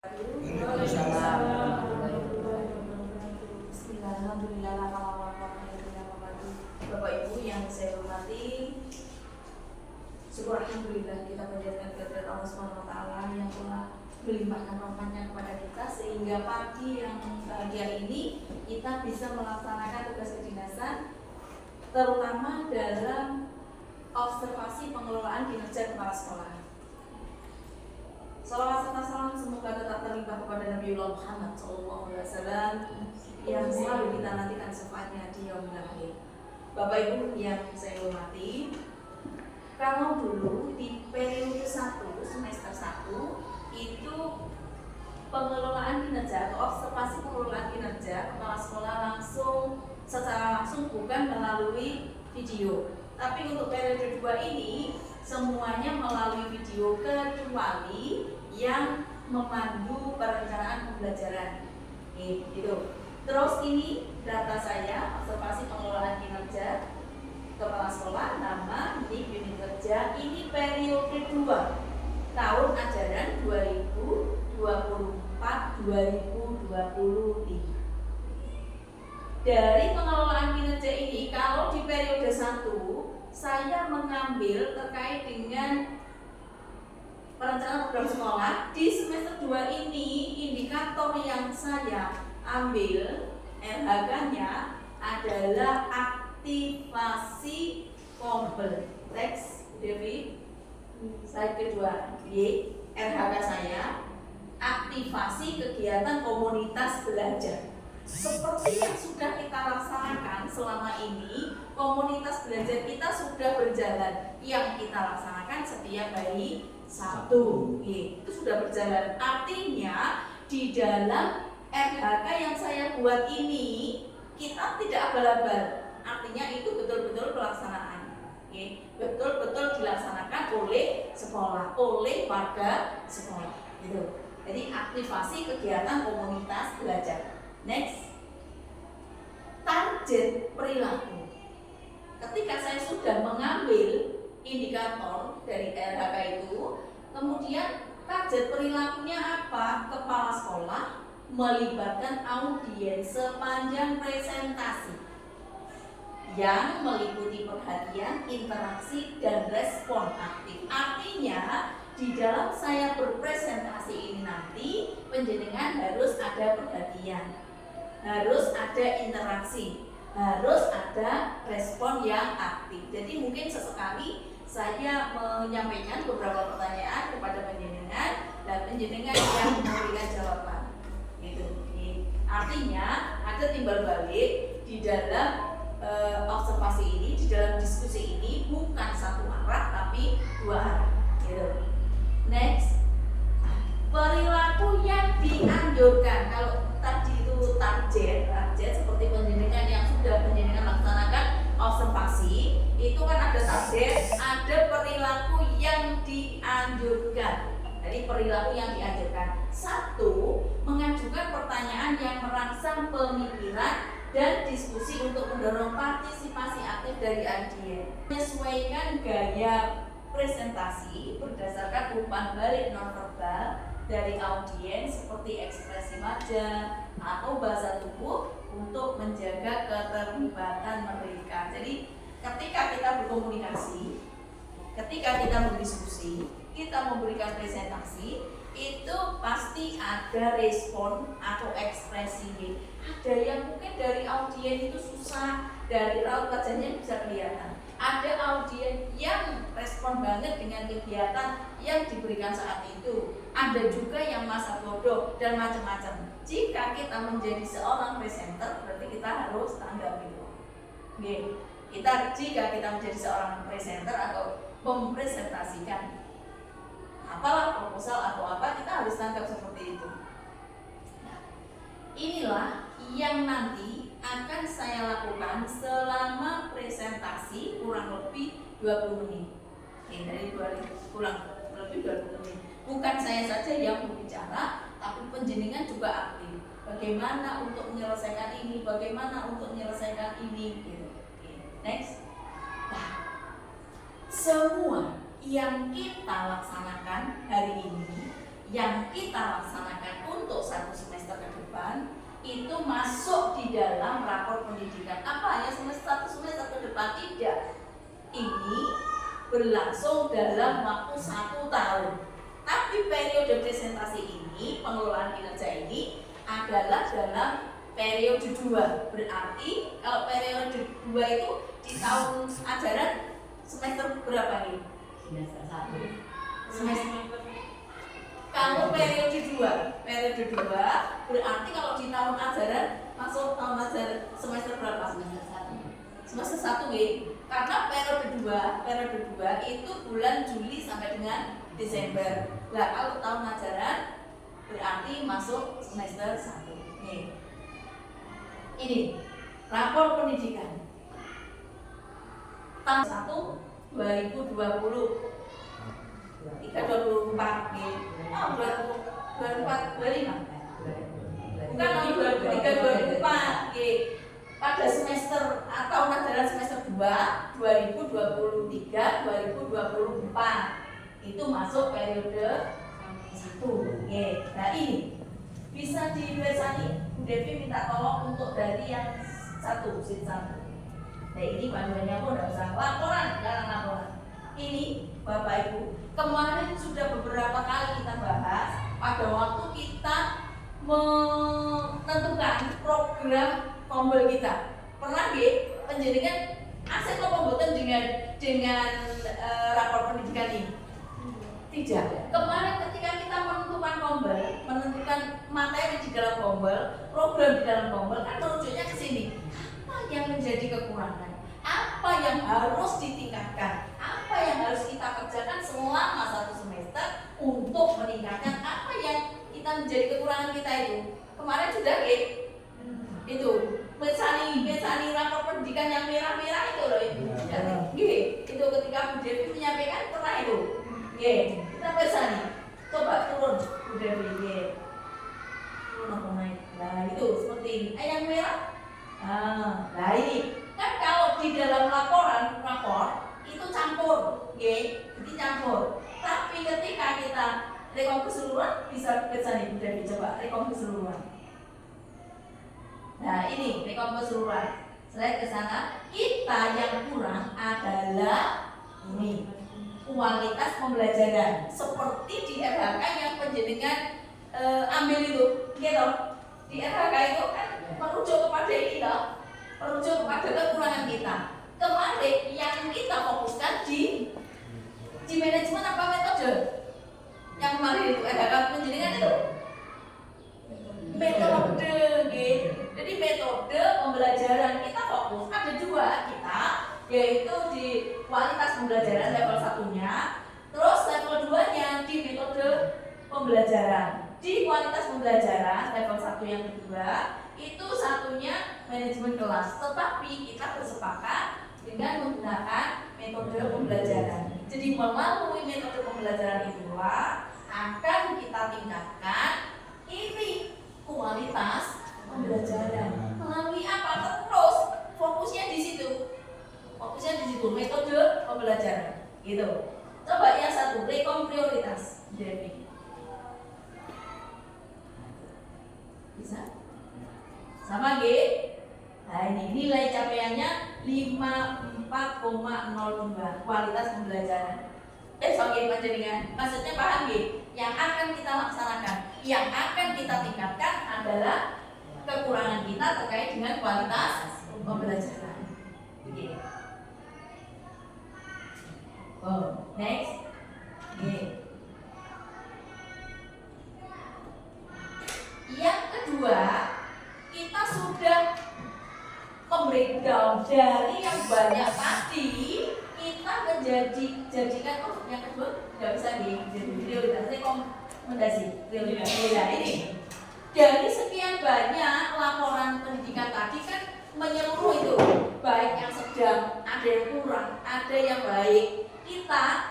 Bapak Ibu yang saya hormati, syukur alhamdulillah kita panjatkan kehadirat Allah Subhanahu wa taala yang telah melimpahkan rahmatnya kepada kita sehingga pagi yang bahagia ini kita bisa melaksanakan tugas kedinasan terutama dalam observasi pengelolaan kinerja kepala sekolah. Salawat serta salam semoga tetap terlimpah kepada Nabiullah Muhammad SAW yang selalu kita nantikan syafaatnya di yaumil akhir. Bapak Ibu yang saya hormati, kalau dulu di periode 1 semester 1 itu pengelolaan kinerja atau observasi pengelolaan kinerja kepala sekolah secara langsung bukan melalui video. Tapi untuk periode 2 ini semuanya melalui video kecuali yang memandu perencanaan pembelajaran. Gitu. Terus ini data saya observasi pengelolaan kinerja kepala sekolah, nama, nik, unit kerja. Ini periode 2 tahun ajaran 2024-2025. Dari pengelolaan kinerja ini, kalau di periode 1 saya mengambil terkait dengan perencanaan program sekolah. Di semester 2 ini indikator yang saya ambil LHK-nya adalah aktivasi kompleks. Devi, slide kedua, Y, LHK saya aktivasi kegiatan komunitas belajar. Seperti yang sudah kita laksanakan selama ini, komunitas belajar kita sudah berjalan. Yang kita laksanakan setiap hari Sabtu, itu sudah berjalan. Artinya di dalam RHK yang saya buat ini kita tidak abal-abal. Artinya itu betul-betul pelaksanaan. Betul-betul dilaksanakan oleh sekolah, oleh warga sekolah. Gitu. Jadi aktivasi kegiatan komunitas belajar. Next, target perilaku. Ketika saya sudah mengambil indikator dari RHK itu, kemudian target perilakunya apa? Kepala sekolah melibatkan audiens sepanjang presentasi yang meliputi perhatian, interaksi, dan respon aktif. Artinya di dalam saya berpresentasi ini nanti penjenengan harus ada perhatian, harus ada interaksi, harus ada respon yang aktif. Jadi mungkin sesekali saya menyampaikan beberapa pertanyaan kepada penjenengan dan penjenengan yang memberikan jawaban. Gitu. Artinya ada timbal balik di dalam observasi ini, di dalam diskusi ini bukan satu arah tapi 2 arah. Gitu. Next, perilaku yang dianjurkan. Kalau tadi itu target seperti penjenengan yang sudah penjenengan laksanakan observasi, itu kan ada target, ada perilaku yang dianjurkan. Jadi perilaku yang dianjurkan, 1, mengajukan pertanyaan yang merangsang pemikiran dan diskusi untuk mendorong partisipasi aktif dari audiens. Menyesuaikan gaya presentasi berdasarkan umpan balik nonverbal dari audiens seperti ekspresi wajah atau bahasa tubuh untuk menjaga keterlibatan mereka. Jadi ketika kita berkomunikasi, ketika kita berdiskusi, kita memberikan presentasi, itu pasti ada respon atau ekspresi. Ada yang mungkin dari audiens itu susah, dari raut wajahnya bisa kelihatan. Ada audiens yang respon banget dengan kegiatan yang diberikan saat itu. Ada juga yang masa bodoh dan macam-macam. Jika kita menjadi seorang presenter, berarti kita harus tanggap itu. Jika kita menjadi seorang presenter atau mempresentasikan apalah proposal atau apa, kita harus tanggap seperti itu. Nah, inilah yang nanti akan saya lakukan selama presentasi kurang lebih 20 menit. Dari kurang lebih 20 menit. Bukan saya saja yang berbicara, tapi penjenengan juga aktif. Bagaimana untuk menyelesaikan ini, bagaimana untuk menyelesaikan ini, gitu. Next. Nah, semua yang kita laksanakan hari ini, yang kita laksanakan untuk 1 semester ke depan itu masuk di dalam rapor pendidikan. Apa hanya 1 semester ke depan? Tidak. Ini berlangsung dalam waktu 1 tahun. Tapi periode presentasi ini, pengelolaan kinerja ini adalah dalam periode 2. Berarti kalau periode 2 itu di tahun ajaran semester berapa nih? Semester 1. Semester. Kalau periode 2, periode 2 berarti kalau di tahun ajaran masuk tahun ajaran semester berapa? Semester 1. Semester 1 ya. Karena periode 2 itu bulan Juli sampai dengan Desember. Nah, kalau tahun ajaran berarti masuk semester 1. Nih. Ini rapor pendidikan tahun 1 2020 324 nih. Oh, 2024 25. Bukan tahun 2023 2024 nih. Pada semester atau ajaran semester 2 2023 2024 itu masuk periode 1. Oke, nah ini bisa dibersani. Bu Devi minta tolong untuk dari yang 1, sheet 1. Nah ini panduannya pun tidak usah laporan, jangan laporan. Ini Bapak Ibu, kemarin sudah beberapa kali kita bahas pada waktu kita menentukan program tombol kita. Pernah nggih panjenengan asik apa mboten dengan rapor pendidikan ini? Tidak. Kemarin ketika kita menentukan tombol, menentukan materi di dalam tombol, program di dalam tombol kan merujuknya ke sini. Apa yang menjadi kekurangan? Apa yang harus ditingkatkan? Apa yang harus kita kerjakan selama 1 semester untuk meningkatkan apa yang kita menjadi kekurangan kita itu? Kemarin sudah itu misalnya rapor pendidikan yang merah-merah itu loh itu. Itu ketika Bu Devi menyampaikan pernah itu. Kita misalnya coba turun Bu Devi. Turun apa naik? Nah itu seperti ini. Yang merah. Nah ini kan kalau di dalam rapor itu campur, jadi campur. Tapi ketika kita rekon keseluruhan bisa nih Bu Devi coba rekon keseluruhan. Nah ini rekon keseluruhan. Selain ke sana, kita yang kurang adalah ini kualitas pembelajaran seperti di RHK yang penjenengan ambil itu, gitu. Di RHK itu kan merujuk kepada ini loh, merujuk kepada kekurangan kita. Kemarin yang kita fokuskan di manajemen apa metode? Yang kemarin itu RHK penjenengan itu metode, gitu. Jadi metode pembelajaran kita fokus ada 2 kita, yaitu di kualitas pembelajaran level 1-nya, terus level 2-nya di metode pembelajaran. Di kualitas pembelajaran level 1 yang kedua itu satunya manajemen kelas, tetapi kita bersepakat dengan menggunakan metode pembelajaran. Jadi melalui metode pembelajaran itulah akan kita tingkatkan ini kualitas pembelajaran. Melalui apa? Terus fokusnya di situ. Metode pembelajaran. Gitu. Coba yang 1, rekom prioritas. Jadi bisa? Sama G. Nah ini nilai capaiannya 54,02 kualitas pembelajaran. Sorry panjenengan, maksudnya paham G? Yang akan kita laksanakan, yang akan kita tingkatkan adalah kekurangan kita terkait dengan kualitas pembelajaran. Begini. Oh, next. Yang kedua, kita sudah membreakdown dari yang banyak tadi, kita jadikan yang kedua tidak bisa jadi prioritas, rekomendasi prioritas. Nah ini dari sekian banyak laporan pendidikan tadi kan menyeluruh itu, baik yang sedang, ada yang kurang, ada yang baik. Kita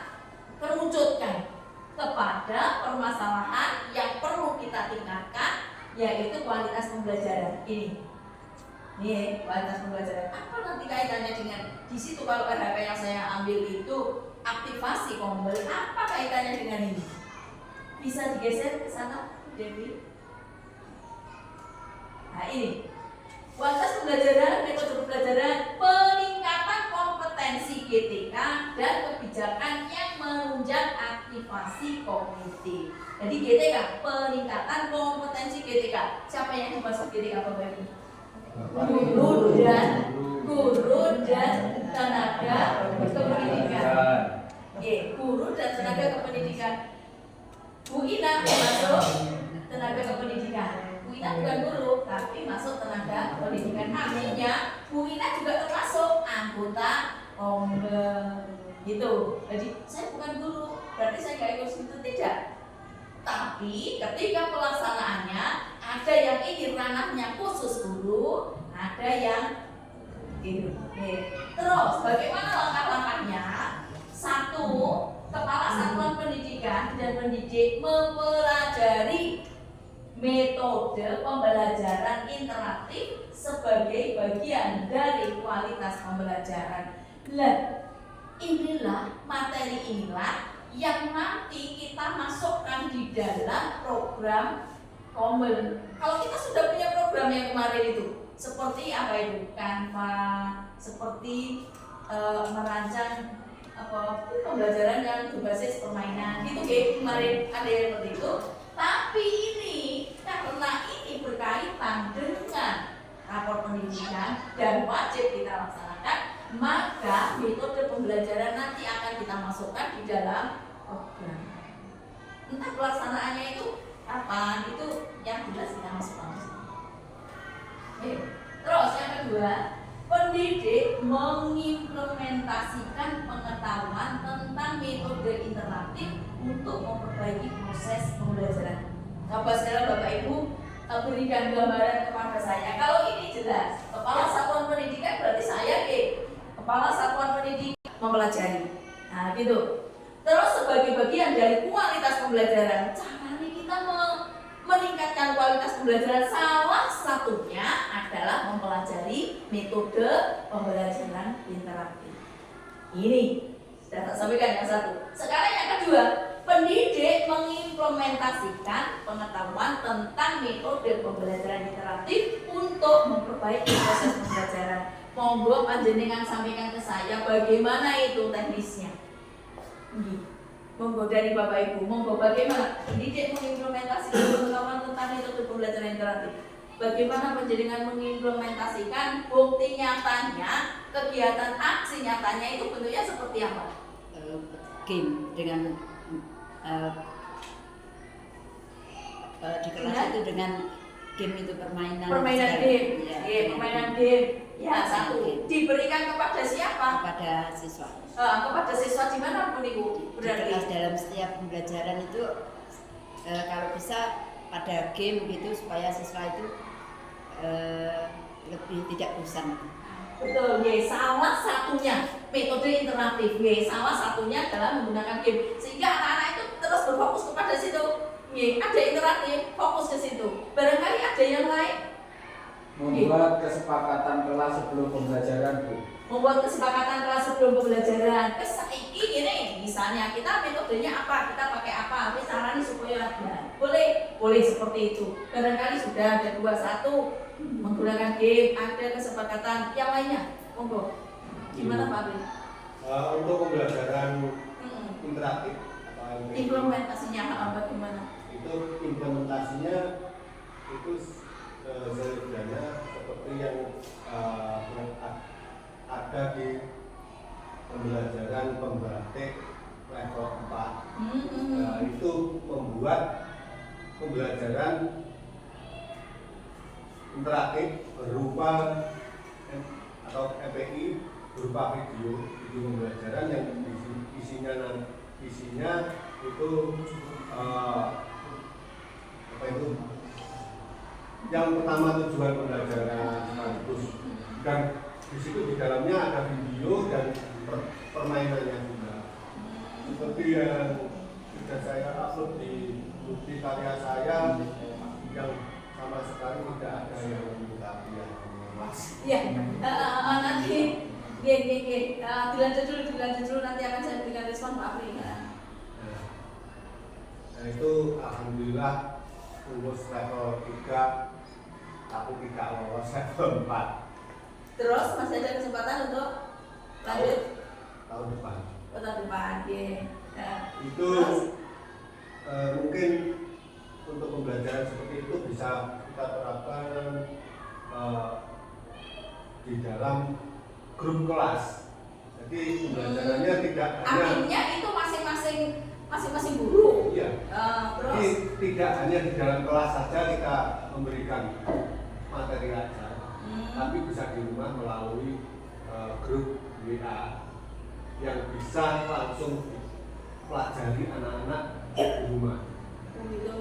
kerucutkan kepada permasalahan yang perlu kita tingkatkan, yaitu kualitas pembelajaran. Ini kualitas pembelajaran. Apa nanti kaitannya dengan di situ? Kalau RHK yang saya ambil itu aktivasi tombol, apa kaitannya dengan ini? Bisa digeser ke sana, Devi. Nah ini, kualitas pembelajaran, metode pembelajaran, peningkatan kompetensi GTK dan kebijakan yang menunjang aktivasi kognitif. Jadi GTK, peningkatan kompetensi GTK. Siapa yang dimaksud GTK Bapak Ibu? Guru dan tenaga kependidikan. Guru dan tenaga kependidikan. Bu Ina masuk tenaga kependidikan. Bu Ina bukan guru, tapi masuk tenaga kependidikan. Artinya Bu Ina juga termasuk anggota gitu. Jadi saya bukan guru, berarti saya nggak ikut situ, tidak. Tapi ketika pelaksanaannya ada yang ini ranahnya khusus guru, ada yang gitu. Terus bagaimana langkah-langkahnya? Satu, kepala satuan pendidikan dan pendidik mempelajari metode pembelajaran interaktif sebagai bagian dari kualitas pembelajaran. Nah, inilah materi inilah yang nanti kita masukkan di dalam program Komel. Kalau kita sudah punya program yang kemarin itu, seperti apa itu? Canva, seperti merancang pembelajaran yang berbasis permainan gitu, kemarin ada yang seperti itu. Tapi ini karena ini berkaitan dengan rapor pendidikan dan wajib kita laksanakan, maka metode pembelajaran nanti akan kita masukkan di dalam program. Entah pelaksanaannya itu apa, itu yang jelas kita masukkan. Terus yang kedua, pendidik mengimplementasikan pengetahuan tentang metode interaktif untuk memperbaiki proses pembelajaran. Coba sekarang Bapak Ibu berikan gambaran kepada saya. Kalau ini jelas, kepala satuan pendidikan berarti saya kepala satuan pendidikan mempelajari. Nah gitu. Terus sebagai bagian dari kualitas pembelajaran, caranya kita meningkatkan kualitas pembelajaran salah satunya adalah mempelajari metode pembelajaran interaktif. Ini sudah tak sampaikan yang satu. Sekarang yang kedua, pendidik mengimplementasikan pengetahuan tentang metode pembelajaran interaktif untuk memperbaiki proses pembelajaran. Monggo panjenengan sampaikan ke saya bagaimana itu teknisnya. Monggo dari Bapak Ibu, monggo bagaimana pendidik mengimplementasikan pengetahuan tentang metode pembelajaran interaktif. Bagaimana penjaringan mengimplementasikan bukti nyatanya, kegiatan aksi nyatanya itu bentuknya seperti apa? Game dengan di kelas itu dengan game itu permainan game, permainan game. Ya, satu diberikan kepada siapa? Kepada siswa. Kepada siswa di mana pun Ibu? Berarti dalam setiap pembelajaran itu kalau bisa pada game gitu supaya siswa itu lebih tidak bosan. Betul, salah satunya metode interaktif, salah satunya adalah menggunakan game sehingga anak-anak itu terus berfokus kepada situ. Ada interaktif, fokus ke situ. Barangkali ada yang lain. Membuat kesepakatan kelas sebelum pembelajaran, Bu. Membuat kesepakatan kelas sebelum pembelajaran. Saiki gini, misalnya kita metodenya apa, kita pakai apa, caranya supaya boleh seperti itu. Barangkali sudah ada 2-1 menggunakan game, ada kesepakatan yang lainnya. Monggo. Gimana Pak Bri? Untuk pembelajaran interaktif implementasinya bagaimana? Itu implementasinya itu sebenarnya seperti yang ada di pembelajaran pembatik level 4. Itu membuat pembelajaran interaktif berupa atau EPI berupa video pembelajaran yang isinya itu apa itu? Yang pertama tujuan pembelajaran sekaligus, dan di situ di dalamnya ada video dan permainannya juga. Seperti yang sudah saya upload di karya saya yang sama sekali tidak ada yang minta ya. Nanti dilanjut dulu nanti akan saya berikan respon Pak Apri. Nah itu alhamdulillah lulus level 3, tapi tidak lolos level 4 Terus masih ada kesempatan untuk lanjut tahun depan. tahun depan, ya. Nah, Itu terus? mungkin untuk pembelajaran seperti itu bisa kita terapkan di dalam grup kelas. Jadi pembelajarannya tidak hanya akhirnya itu masing-masing guru. iya. Terus Jadi tidak hanya di dalam kelas saja kita memberikan materi aja, tapi bisa di rumah melalui grup WA yang bisa langsung pelajari anak-anak di rumah. begitu,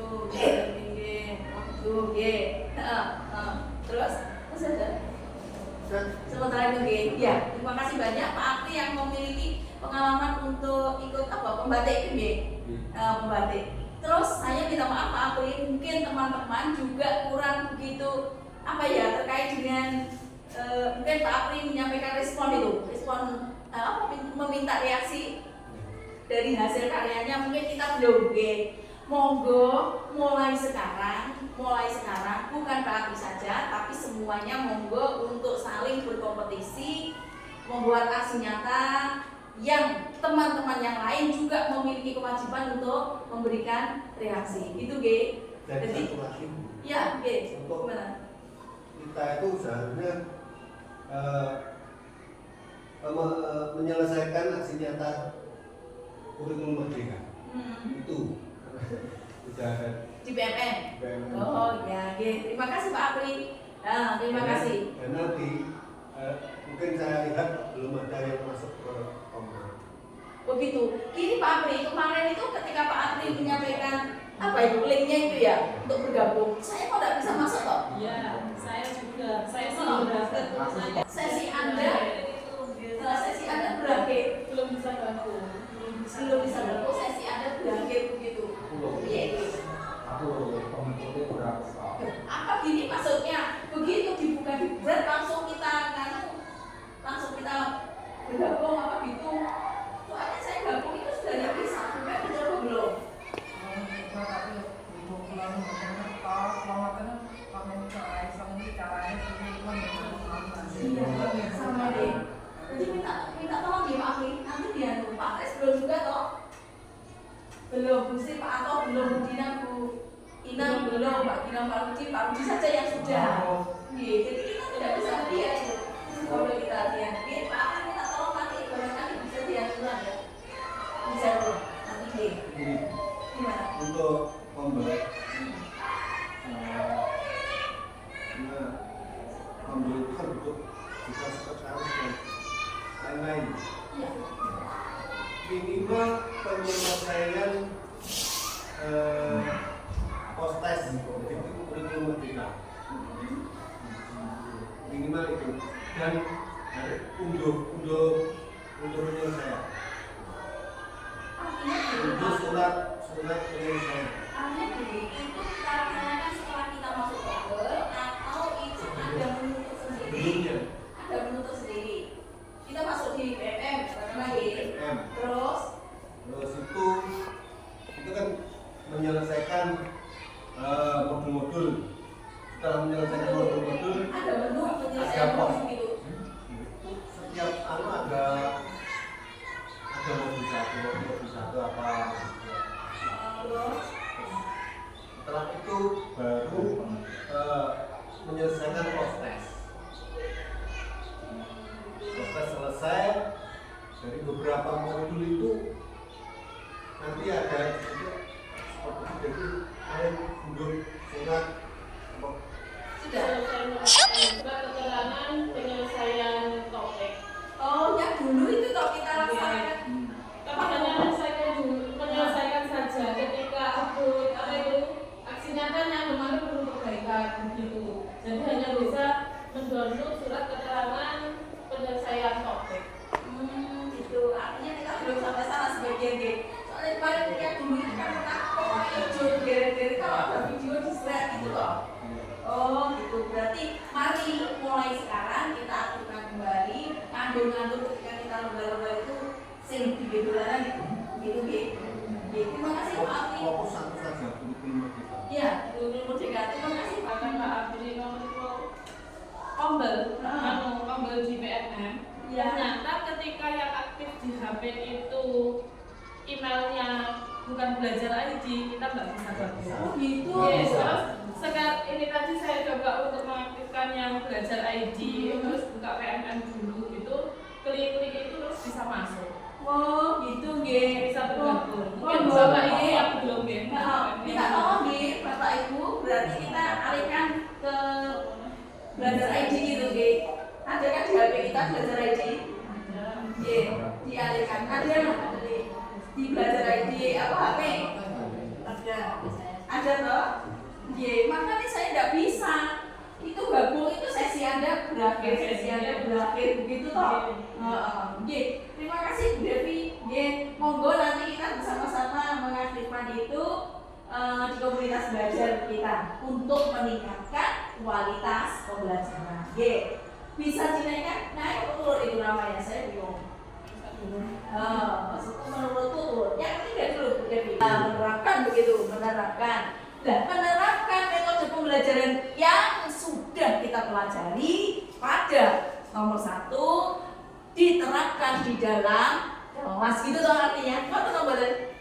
terus ada. Dan Sementara itu, ya, terima kasih banyak Pak Akti yang memiliki pengalaman untuk ikut pembatik itu, pembatik. Terus saya minta maaf Pak Akti, mungkin teman-teman juga kurang begitu terkait dengan mungkin Pak Akti menyampaikan respon meminta reaksi dari hasil karyanya, mungkin kita belum. Monggo mulai sekarang bukan Pak Akti saja, tapi semuanya monggo untuk saling berkompetisi, membuat aksi nyata yang teman-teman yang lain juga memiliki kewajiban untuk memberikan reaksi. Gitu, dan Jadi, satu lagi, ya, untuk gimana? kita itu seharusnya menyelesaikan aksi nyata kurikulum merdeka. Itu sudah ada Di BMN. BMN. Oh ya, terima kasih Pak Apri. Nah, terima kasih. Dan nanti mungkin saya lihat belum ada yang masuk ke Komnas. Begitu. Kini Pak Apri kemarin itu ketika Pak Apri menyampaikan linknya itu ya untuk bergabung, saya kok tidak bisa masuk kok? Iya, saya juga. Saya sudah daftar. Sesi Anda berakhir. Belum bisa gabung. Belum bisa gabung, sesi Anda berakhir begitu. Iya. Aku pengikutnya berapa tahun? Apa gini maksudnya? Begitu dibuka di berat langsung kita bergabung apa gitu. Soalnya saya gabung itu sudah tidak bisa, sudah mencoba belum. Iya, sama deh. Jadi minta tolong ya Pak Akli, nanti dia Pak Tes belum juga toh? Belum, Gusti Pak Anto belum, Bu Dina, Bu Inang belum, Pak Dina, Pak Rudi saja yang sudah. Iya, jadi kita tidak bisa melihat itu. Kalau kita lihat, Pak Akli minta tolong nanti barangkali bisa diajukan ya. Bisa tuh, nanti Ini gimana? untuk membuat memberikan untuk kita sekretaris dan lain-lain. Iya. Minimal penyelesaian postes kurikulum merdeka. Minimal itu dan untuk penyelesaian. Artinya Untuk surat penyelesaian. artinya gini, itu kita laksanakan setelah kita masuk Google atau itu ada menuntut sendiri? Sebelumnya Ada menuntut sendiri. Kita masuk di BMM, lagi. PM. Terus Terus itu kan menyelesaikan modul-modul. Setelah menyelesaikan modul-modul, ada menu penyelesaian Ada pos. modul gitu. setiap ada modul satu apa. Terus Setelah itu baru menyelesaikan postes. Postes selesai, dari beberapa modul itu nanti ada seperti itu untuk surat sudah. Selesai juga keterangan penyelesaian topik. Oh, yang dulu itu toh kita laksanakan. Tapi hanya menyelesaikan saja ketika upload aksi nyatanya kemarin perlu perbaikan begitu. Jadi hanya bisa mendownload surat keterangan penyelesaian topik. Gitu. Artinya kita belum sampai sana sebagian deh. Soalnya kemarin yang dulu itu kan hijau, geret-geret kalau ada video di slide gitu loh. Oh gitu, berarti mari mulai sekarang kita aktifkan kembali ngandur-ngandur ketika kita lomba-lomba itu sing di dolaran gitu, gitu. Terima kasih Pak Abdi. Fokus satu saja kurikulum kita. Iya, kurikulum merdeka. Terima kasih Pak. Bahkan Pak Abdi nomor Kombel, Kombel di PNM. Iya. Ternyata ketika yang aktif di HP itu emailnya bukan belajar ID, kita nggak bisa gabung. Oh gitu. Yes, terus sekarang ini tadi saya coba untuk mengaktifkan yang belajar ID, terus buka PNM dulu gitu, klik-klik itu terus bisa masuk. Oh gitu nggih. Bisa bergabung. Oh, Mungkin oh, Bapak oh. ini yang belum ya. Kita tolong nggih Bapak Ibu, berarti kita alihkan ke belajar ID gitu nggih. Ada kan di HP kita belajar ID? Nggih, dialihkan. Ada di belajar ID apa HP? Ada saya. Ada toh? Nggih, makanya saya tidak bisa. Itu gabung itu sesi Anda berakhir, sesi Anda berakhir begitu toh. Nggih, terima kasih Bu Devi. Nggih, monggo nanti kita bersama-sama mengaktifkan itu di komunitas belajar kita untuk meningkatkan kualitas pembelajaran. Nggih, bisa dinaikkan, naik atau turun itu namanya, saya bingung. Maksudnya menurut turun. Yang ketiga dulu Bu Devi. Menerapkan begitu, menerapkan. Nah, menerapkan metode pembelajaran yang sudah kita pelajari pada nomor 1 diterapkan di dalam kelas gitu toh artinya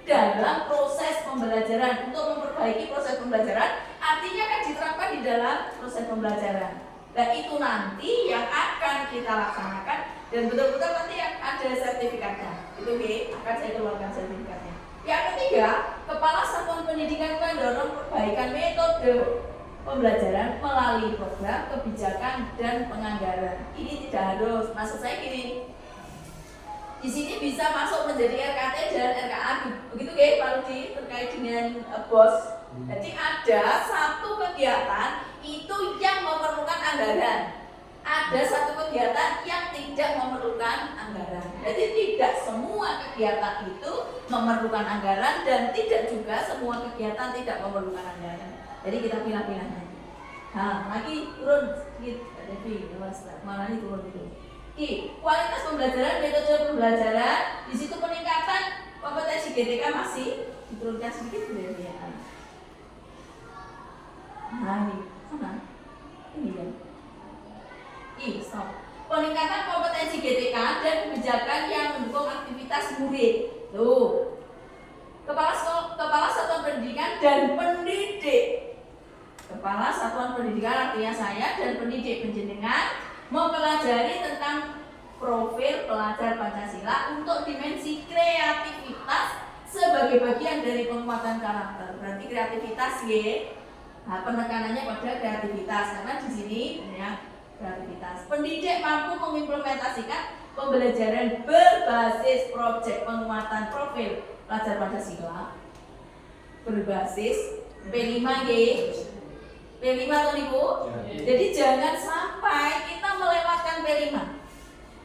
dalam proses pembelajaran untuk memperbaiki proses pembelajaran artinya kan diterapkan di dalam proses pembelajaran. Dan itu nanti yang akan kita laksanakan dan betul-betul nanti ada sertifikatnya. Itu akan saya keluarkan sertifikatnya. Yang ketiga, Kepala Satuan Pendidikan mendorong perbaikan metode pembelajaran melalui program, kebijakan, dan penganggaran. Ini tidak harus, maksud saya gini, di sini bisa masuk menjadi RKT dan RKA, begitu Pak Rudi terkait dengan BOS. Jadi ada satu kegiatan itu yang memerlukan anggaran. Ada satu kegiatan yang tidak memerlukan anggaran. Jadi tidak semua kegiatan itu memerlukan anggaran dan tidak juga semua kegiatan tidak memerlukan anggaran. Jadi kita pilih-pilih nanti. Nah, lagi turun sedikit, Devi, malah ini turun itu. Kualitas pembelajaran, metode pembelajaran, di situ peningkatan kompetensi GTK masih diturunkan sedikit Devi ya. Nah ini, sana, ini ya. Stop. Peningkatan kompetensi GTK dan kebijakan yang mendukung aktivitas murid. Tuh. Kepala Satuan Pendidikan dan pendidik. Kepala Satuan Pendidikan artinya saya dan pendidik penjenengan mempelajari tentang profil pelajar Pancasila untuk dimensi kreativitas sebagai bagian dari penguatan karakter. Berarti kreativitas ya. Nah, penekanannya pada kreativitas karena di sini ya kreativitas. Pendidik mampu mengimplementasikan pembelajaran berbasis proyek penguatan profil pelajar Pancasila berbasis P5G. P5 atau Ibu? Jadi jangan sampai kita melewatkan P5.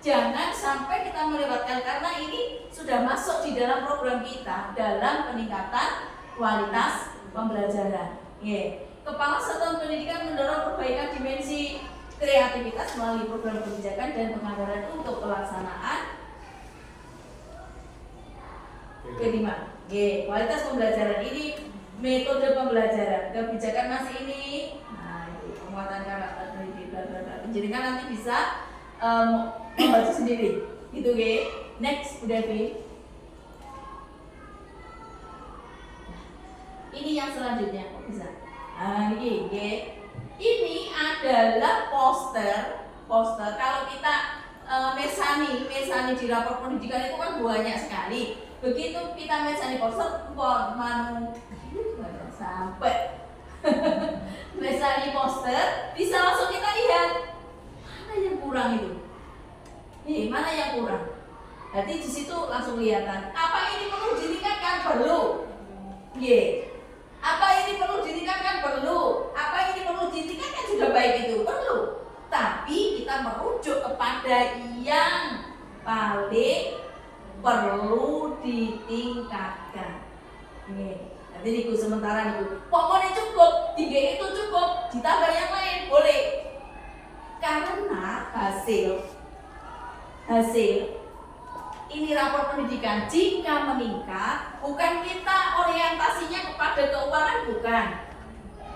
Jangan sampai kita melewatkan karena ini sudah masuk di dalam program kita dalam peningkatan kualitas pembelajaran. Kepala Satuan Pendidikan mendorong perbaikan dimensi kreativitas melalui program kebijakan dan penganggaran untuk pelaksanaan P5. Kualitas pembelajaran ini, metode pembelajaran, kebijakan masih ini. Nah, itu penguatan karakter pendidikan nanti bisa membaca sendiri. Gitu, Next, Bu Devi. Ini yang selanjutnya, bisa. Nah, ini adalah poster. Kalau kita mesani di rapor pendidikan itu kan banyak sekali. Begitu kita mesani poster, sampai mesani poster bisa langsung kita lihat mana yang kurang itu. Mana yang kurang? Jadi di situ langsung kelihatan. Apa ini perlu ditingkatkan? Perlu. Apa ini perlu ditingkatkan? Perlu. Apa ini perlu ditingkatkan? Sudah baik itu, perlu. Tapi kita merujuk kepada yang paling perlu ditingkatkan. Nanti niku sementara niku. Pokoknya cukup, 3 itu cukup, ditambah yang lain boleh. Karena hasil ini rapor pendidikan. Jika meningkat, bukan kita orientasinya kepada keuangan, bukan,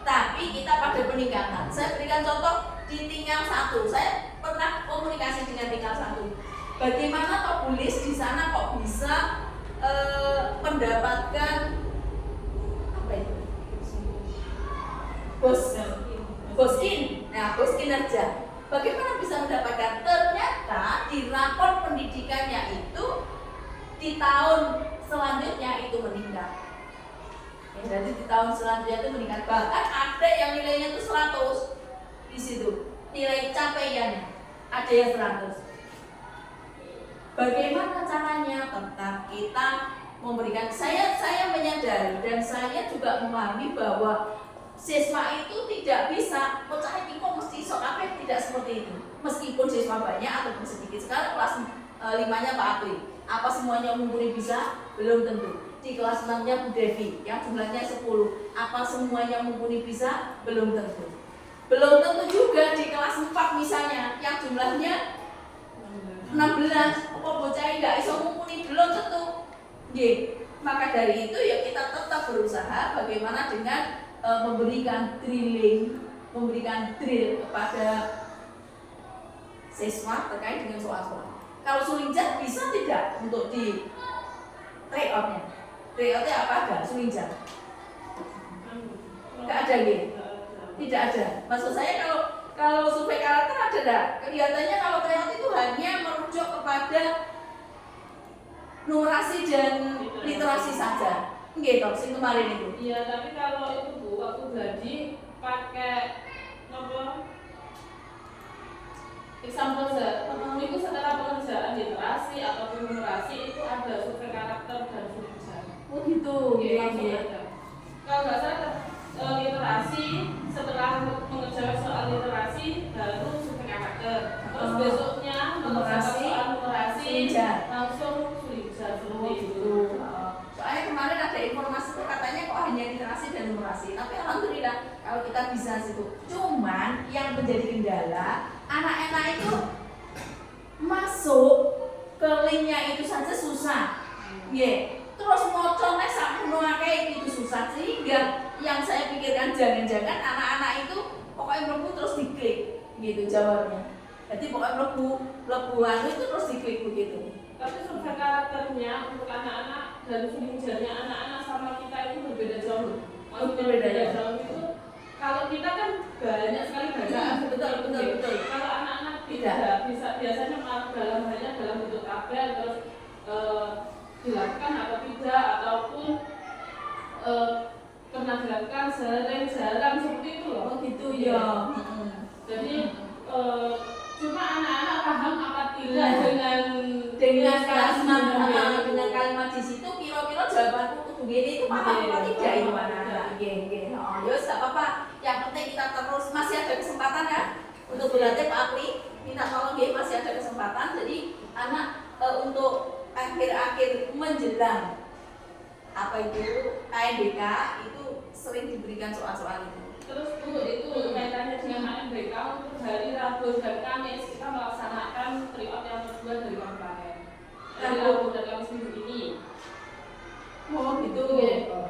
tapi kita pada peningkatan. Saya berikan contoh di tinggal 1. Saya pernah komunikasi dengan tinggal 1. Bagaimana kok Bulis di sana kok bisa mendapatkan apa itu? Boskin. Nah, bos kinerja. Bagaimana bisa mendapatkan? Ternyata di rapor pendidikannya itu di tahun selanjutnya itu meningkat. Ya, jadi di tahun selanjutnya itu meningkat. Bahkan ada yang nilainya itu 100 di situ. Nilai capaiannya ada yang 100. Bagaimana caranya? Tetap kita memberikan. Saya menyadari dan saya juga memahami bahwa siswa itu tidak bisa cah iki kok mesti iso kabeh, tidak seperti itu. Meskipun siswa banyak ataupun sedikit. Sekarang kelas 5-nya Pak Apri, apa semuanya mumpuni bisa? Belum tentu. Di kelas 6-nya Bu Devi yang jumlahnya 10, apa semuanya mumpuni bisa? Belum tentu. Belum tentu juga di kelas 4 misalnya yang jumlahnya 16, kok bocah enggak iso mumpuni, belum tentu. Nggih. Maka dari itu ya kita tetap berusaha bagaimana dengan memberikan drilling, memberikan drill kepada siswa terkait dengan soal-soal. Kalau sulinjat bisa tidak untuk di tryout-nya? Tryout-nya apa ada? Sulinjat? Enggak ada gitu? Tidak ada. Maksud saya kalau survei karakter ada enggak? Kelihatannya kalau tryout itu hanya merujuk kepada numerasi dan literasi saja. Gitu, sing kemarin itu. Iya, tapi kalau itu Bu, waktu gaji pakai apa? Example itu setelah pengerjaan literasi ataupun numerasi itu ada survei karakter dan sulinjat. Oh gitu. Iya, ada. Kalau nggak salah literasi setelah mengerjakan soal literasi baru survei karakter. Terus besoknya mengerjakan soal numerasi langsung sulinjat seperti itu. Soalnya kemarin ada informasi tuh katanya kok hanya literasi dan numerasi, tapi alhamdulillah kalau kita bisa situ. Cuman yang menjadi kendala anak-anak itu masuk ke linknya itu saja susah, terus mocornya sakno akeh itu susah, sehingga yang saya pikirkan jangan-jangan anak-anak itu pokoknya mlebu terus diklik gitu jawabnya. Jadi pokoknya mlebu itu terus diklik begitu. Tapi survei karakternya untuk anak-anak dan sulinjatnya anak-anak sama kita itu berbeda jauh. Maksudnya berbeda jauh itu kalau kita kan banyak sekali bacaan. Betul. Kalau anak-anak tidak bisa, biasanya dalam bentuk tabel terus dilakukan atau tidak ataupun pernah dilakukan sering jarang seperti itu loh. Oh gitu ya. Jadi cuma anak-anak paham apa tidak dengan kalimat di situ kira-kira jawabanku kudu gini itu paham apa tidak itu anak-anak. Nggih. Oh, ya enggak apa-apa. Yang penting kita terus masih ada kesempatan ya untuk berlatih Pak Apri. Minta tolong nggih masih ada kesempatan. Jadi anak untuk akhir-akhir menjelang apa itu ANBK itu sering diberikan soal-soal itu. Terus Bu, itu kaitannya dengan ANBK untuk hari Rabu dan Kamis kita melaksanakan tryout yang kedua dari kemarin. Dari Rabu dan Kamis minggu ini. Oh gitu.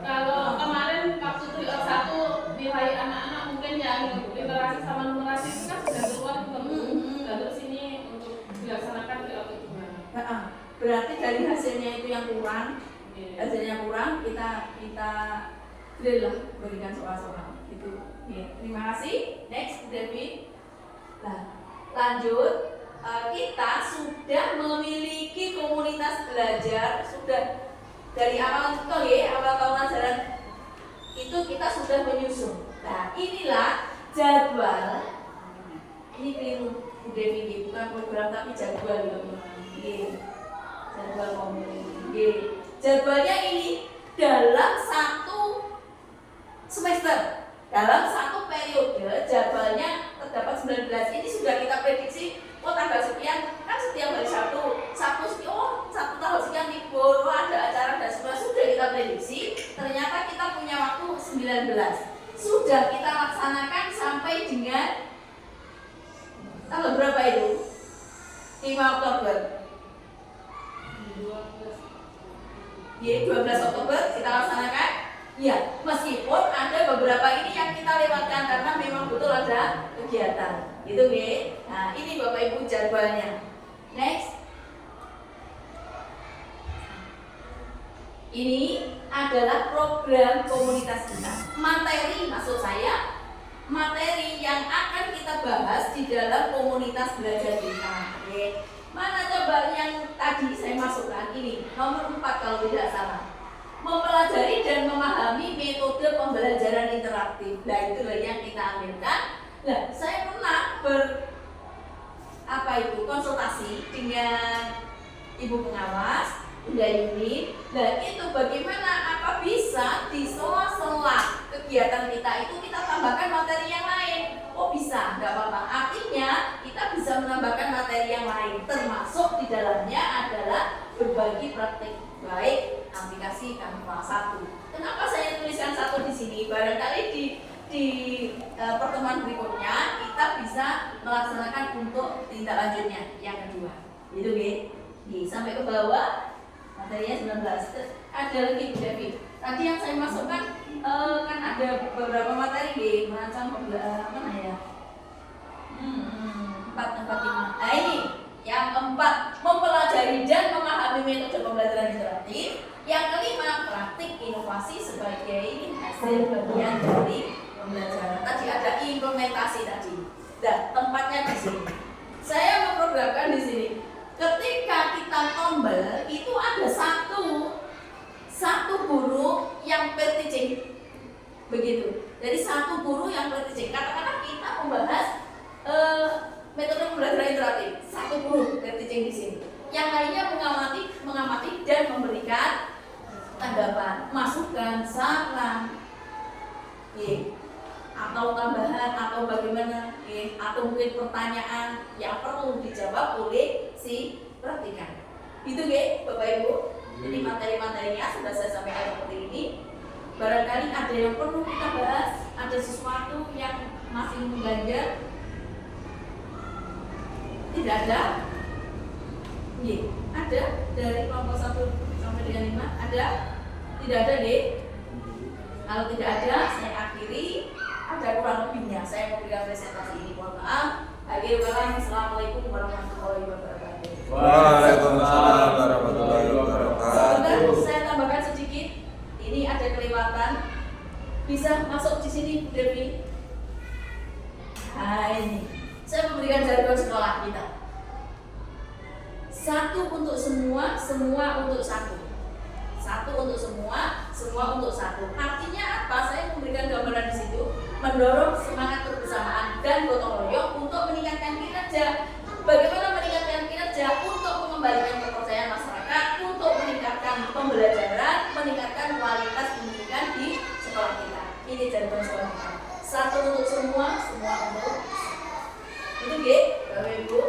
Kalau kemarin waktu tryout 1 nilai anak-anak mungkin yang literasi sama numerasi itu kan sudah keluar dan terus ini untuk dilaksanakan tryout kedua. Berarti dari hasilnya itu yang kurang. Hasilnya kurang kita drill lah berikan soal-soal itu. Terima kasih. Next David. Nah, lanjut. Kita sudah memiliki komunitas belajar sudah dari awal tahun ajaran itu kita sudah menyusun. Nah, inilah jadwal. Ini keliru Bu Devi, bukan program tapi jadwal ini. Jadwal komunitas. Jadwalnya ini dalam satu semester, dalam satu periode jadwalnya terdapat 19. Ini sudah kita prediksi. Oh tanggal sekian kan setiap hari Sabtu satu tahun sekian libur, ada acara dan semua sudah kita prediksi. Ternyata kita punya waktu 19. Sudah kita laksanakan sampai dengan tanggal berapa itu? 5 Oktober. 2 ada kegiatan. Gitu nggih. Nah, ini Bapak Ibu jadwalnya. Next. Ini adalah program komunitas kita. Materi, maksud saya, materi yang akan kita bahas di dalam komunitas belajar kita. Oke. Mana coba yang tadi saya masukkan ini, nomor 4 kalau tidak salah. Mempelajari dan memahami metode pembelajaran interaktif. Nah, itulah yang kita ambilkan. Nah, saya pernah konsultasi dengan ibu pengawas, Bunda Yuni. Nah, itu bagaimana apa bisa di sela-sela kegiatan kita itu kita tambahkan materi yang lain. Oh bisa, nggak apa-apa. Artinya kita bisa menambahkan materi yang lain, termasuk di dalamnya adalah berbagi praktik baik aplikasi Canva 1. Kenapa saya tuliskan 1 di sini? Barangkali di pertemuan berikutnya kita bisa melaksanakan untuk tindak lanjutnya yang kedua. Itu nih, sampai ke bawah materinya 19. Ada lagi Bu Devi. Tadi yang saya masukkan kan ada beberapa materi merancang mana ya? 4, 5. Nah ini yang 4, mempelajari dan memahami metode pembelajaran interaktif. Yang kelima, praktik inovasi sebagai hasil bagian dari pembelajaran. Tadi ada implementasi tadi. Nah, tempatnya di sini. Saya memprogramkan di sini. Ketika kita tombol itu ada satu guru yang per teaching. Begitu. Jadi satu guru yang per teaching. Katakanlah kita membahas metode pembelajaran interaktif. Satu guru per teaching di sini. Yang lainnya mengamati dan memberikan tanggapan, masukan, saran, atau tambahan atau bagaimana, atau mungkin pertanyaan yang perlu dijawab oleh si praktikan. Itu Bapak Ibu. Jadi materi-materinya sudah saya sampaikan seperti ini. Barangkali ada yang perlu kita bahas, ada sesuatu yang masih mengganjal. Tidak ada? Ada dari kelompok 1 sampai dengan 5 ada? Tidak ada Kalau tidak ada, saya akhiri. Ada kurang lebihnya. Saya memberikan presentasi ini. Mohon maaf. Akhir kalam. Assalamualaikum warahmatullahi wabarakatuh. Waalaikumsalam warahmatullahi wabarakatuh. Sebentar, saya tambahkan sedikit. Ini ada kelewatan. Bisa masuk di sini, Bu Devi. Nah ini, saya memberikan jargon sekolah kita. 1 untuk semua, semua untuk 1. 1 untuk semua untuk 1. Artinya apa? Saya memberikan gambaran di situ, mendorong semangat kebersamaan dan gotong royong untuk meningkatkan kinerja. Bagaimana meningkatkan kinerja? Untuk mengembalikan kepercayaan masyarakat, untuk meningkatkan pembelajaran, meningkatkan kualitas pendidikan di sekolah kita. Ini jargon sekolah kita. 1 untuk semua, semua untuk 1. Itu Bapak Ibu.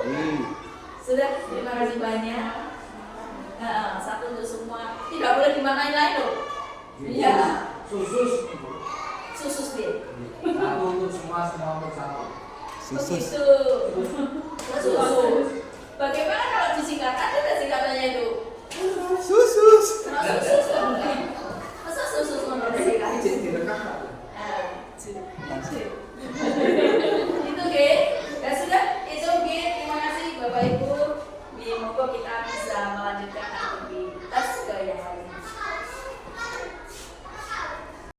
Sudah, terima kasih banyak. 1 untuk semua. Tidak boleh dimaknai lain loh. Iya. Susus. Susus 1 untuk semua, semua untuk 1. Begitu. Susus. Bagaimana kalau disingkatkan? Ada singkatannya itu. Susus. Susus.